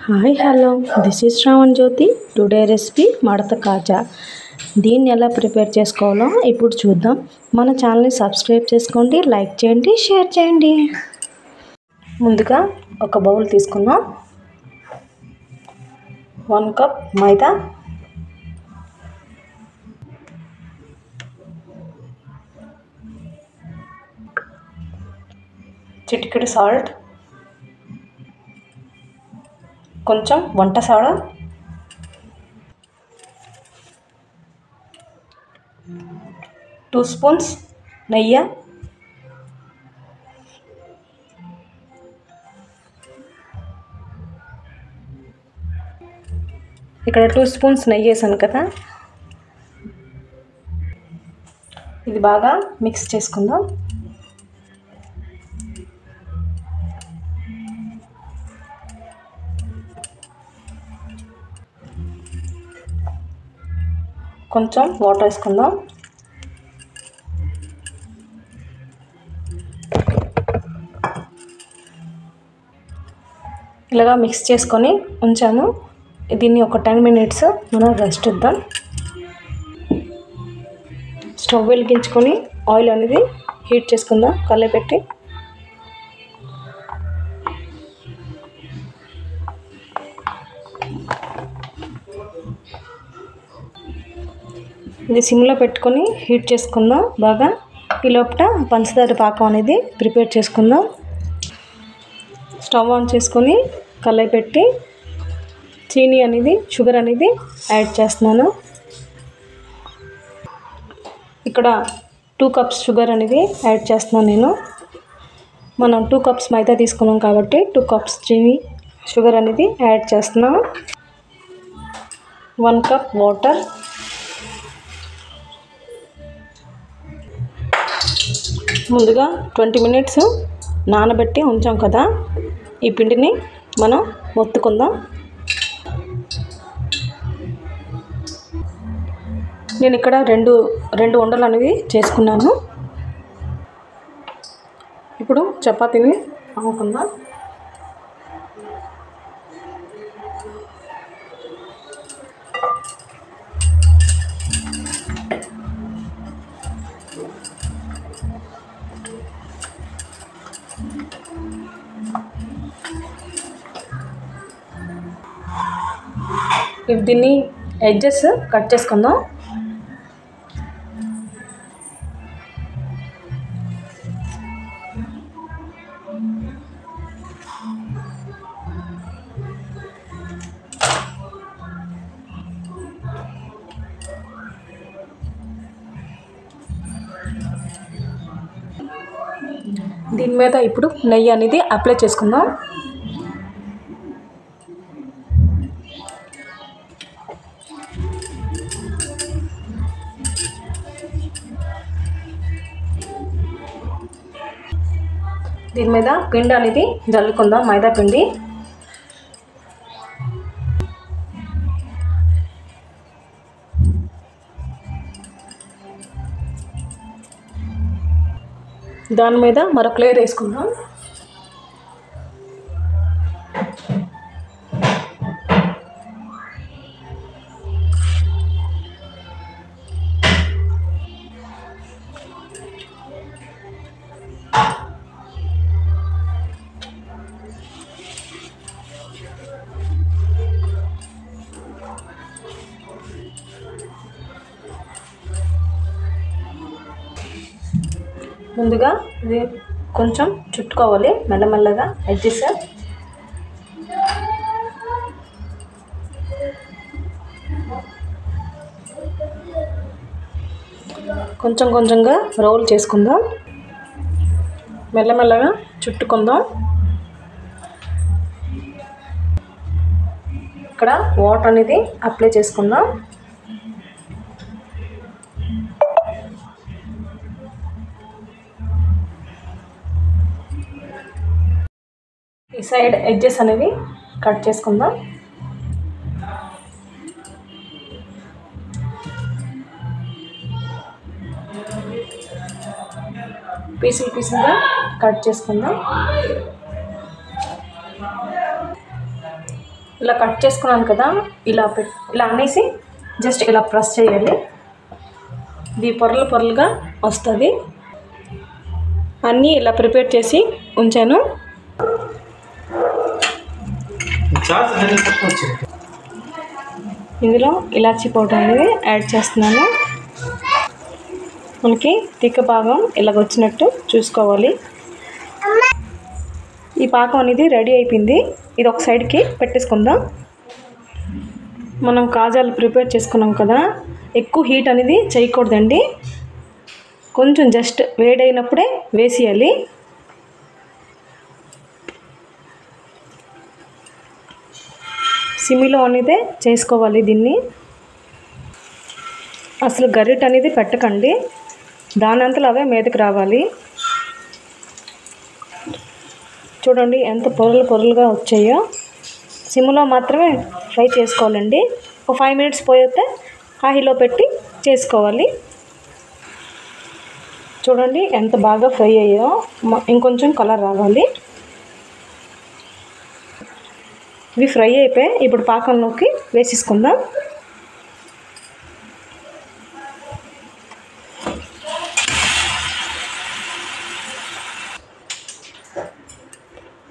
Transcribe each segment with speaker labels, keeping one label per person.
Speaker 1: Hi hello this is Shravan Jyothi. Today recipe madatha kaja. దీన్ని ఎలా prepare చేసుకోవాలో ఇప్పుడు చూద్దాం. మన ఛానల్ని సబ్స్క్రైబ్ చేసుకోండి, లైక్ చేయండి, షేర్ చేయండి. ముందుగా ఒక బౌల్ తీసుకుందాం. 1 కప్ మైదా, చిటికెడు సాల్ట్, కొంచెం వంట సోడా, 2 స్పూన్స్ నెయ్యి, ఇక్కడ 2 స్పూన్స్ నెయ్యి వేసాను కదా, ఇది బాగా మిక్స్ చేసుకుందాం. కొంచెం వాటర్ వేసుకుందాం. ఇలాగా మిక్స్ చేసుకొని ఉంచాము. దీన్ని ఒక 10 మినిట్స్ మనం రెస్ట్ ఇద్దాం. స్టవ్ వెలిగించుకొని ఆయిల్ అనేది హీట్ చేసుకుందాం. కళ్ళే పెట్టి ఇది సిమ్లో పెట్టుకొని హీట్ చేసుకుందాం బాగా. ఈ లోపల పంచదార పాకం అనేది ప్రిపేర్ చేసుకుందాం. స్టవ్ ఆన్ చేసుకొని కళాయి పెట్టి షుగర్ అనేది యాడ్ చేస్తున్నాను. ఇక్కడ 2 కప్స్ షుగర్ అనేది యాడ్ చేస్తున్నాను నేను. మనం 2 కప్స్ మైదా తీసుకున్నాం కాబట్టి 2 కప్స్ షుగర్ అనేది యాడ్ చేస్తున్నాం. 1 కప్ వాటర్, ముందుగా 20 మినిట్స్ నానబెట్టి ఉంచాం కదా, ఈ పిండిని మనం మొత్తుకుందాం. నేను ఇక్కడ రెండు ఉండలు అనేవి చేసుకున్నాను. ఇప్పుడు చపాతీని అమ్ముకుందాం. దీన్ని ఎడ్జెస్ కట్ చేసుకుందాం. దీని మీద ఇప్పుడు నెయ్యి అనేది అప్లై చేసుకుందాం. దీని మీద పిండి అనేది జల్లుకుందాం, మైదా పిండి. దాని మీద మరొక లేయర్ వేసుకుందాం. ముందుగా ఇది కొంచెం చుట్టుకోవాలి మెల్లమెల్లగా ఎడ్జెస్. కొంచెం కొంచెంగా రోల్ చేసుకుందాం, మెల్లమెల్లగా చుట్టుకుందాం. ఇక్కడ వాటర్ అనేది అప్లై చేసుకుందాం. ఈ సైడ్ ఎడ్జెస్ అనేవి కట్ చేసుకుందాం. పీసులుగా కట్ చేసుకుందాం. ఇలా కట్ చేసుకున్నాను కదా, ఇలా ఇలా అనేసి జస్ట్ ఇలా ప్రెస్ చేయాలి. ఇది పొరలు పొరలుగా వస్తుంది. అన్నీ ఇలా ప్రిపేర్ చేసి ఉంచాను. ఇందులో ఇలాచీ పౌడర్ అనేది యాడ్ చేస్తున్నాను. మనకి తిక్క భాగం ఇలాగ వచ్చినట్టు చూసుకోవాలి. ఈ పాకం అనేది రెడీ అయిపోయింది. ఇది ఒక సైడ్కి పెట్టేసుకుందాం. మనం కాజాలు ప్రిపేర్ చేసుకున్నాం కదా, ఎక్కువ హీట్ అనేది చేయకూడదండి. కొంచెం జస్ట్ వేడైనప్పుడే వేసేయాలి. సిమ్లో అనేది చేసుకోవాలి. దీన్ని అసలు గరిట అనేది పెట్టకండి, దానంతలో అవే మీదకి రావాలి. చూడండి ఎంత పొరలు పొరలుగా వచ్చాయో. సిమ్లో మాత్రమే ఫ్రై చేసుకోవాలండి. ఒక 5 మినిట్స్ పోయితే హైలో పెట్టి చేసుకోవాలి. చూడండి ఎంత బాగా ఫ్రై అయ్యాయో. ఇంకొంచెం కలర్ రావాలి. ఇవి ఫ్రై అయిపోయి ఇప్పుడు పాకంలోకి వేసేసుకుందాం.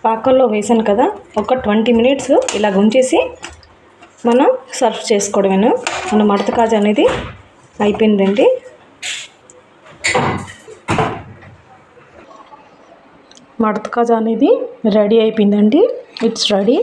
Speaker 1: పాకంలో వేసాను కదా, ఒక 20 మినిట్స్ ఇలా ఉంచేసి మనం సర్వ్ చేసుకోవడమేను. మన మడత కాజా అనేది అయిపోయిందండి. మడత కాజా అనేది రెడీ అయిపోయిందండి. It's ready.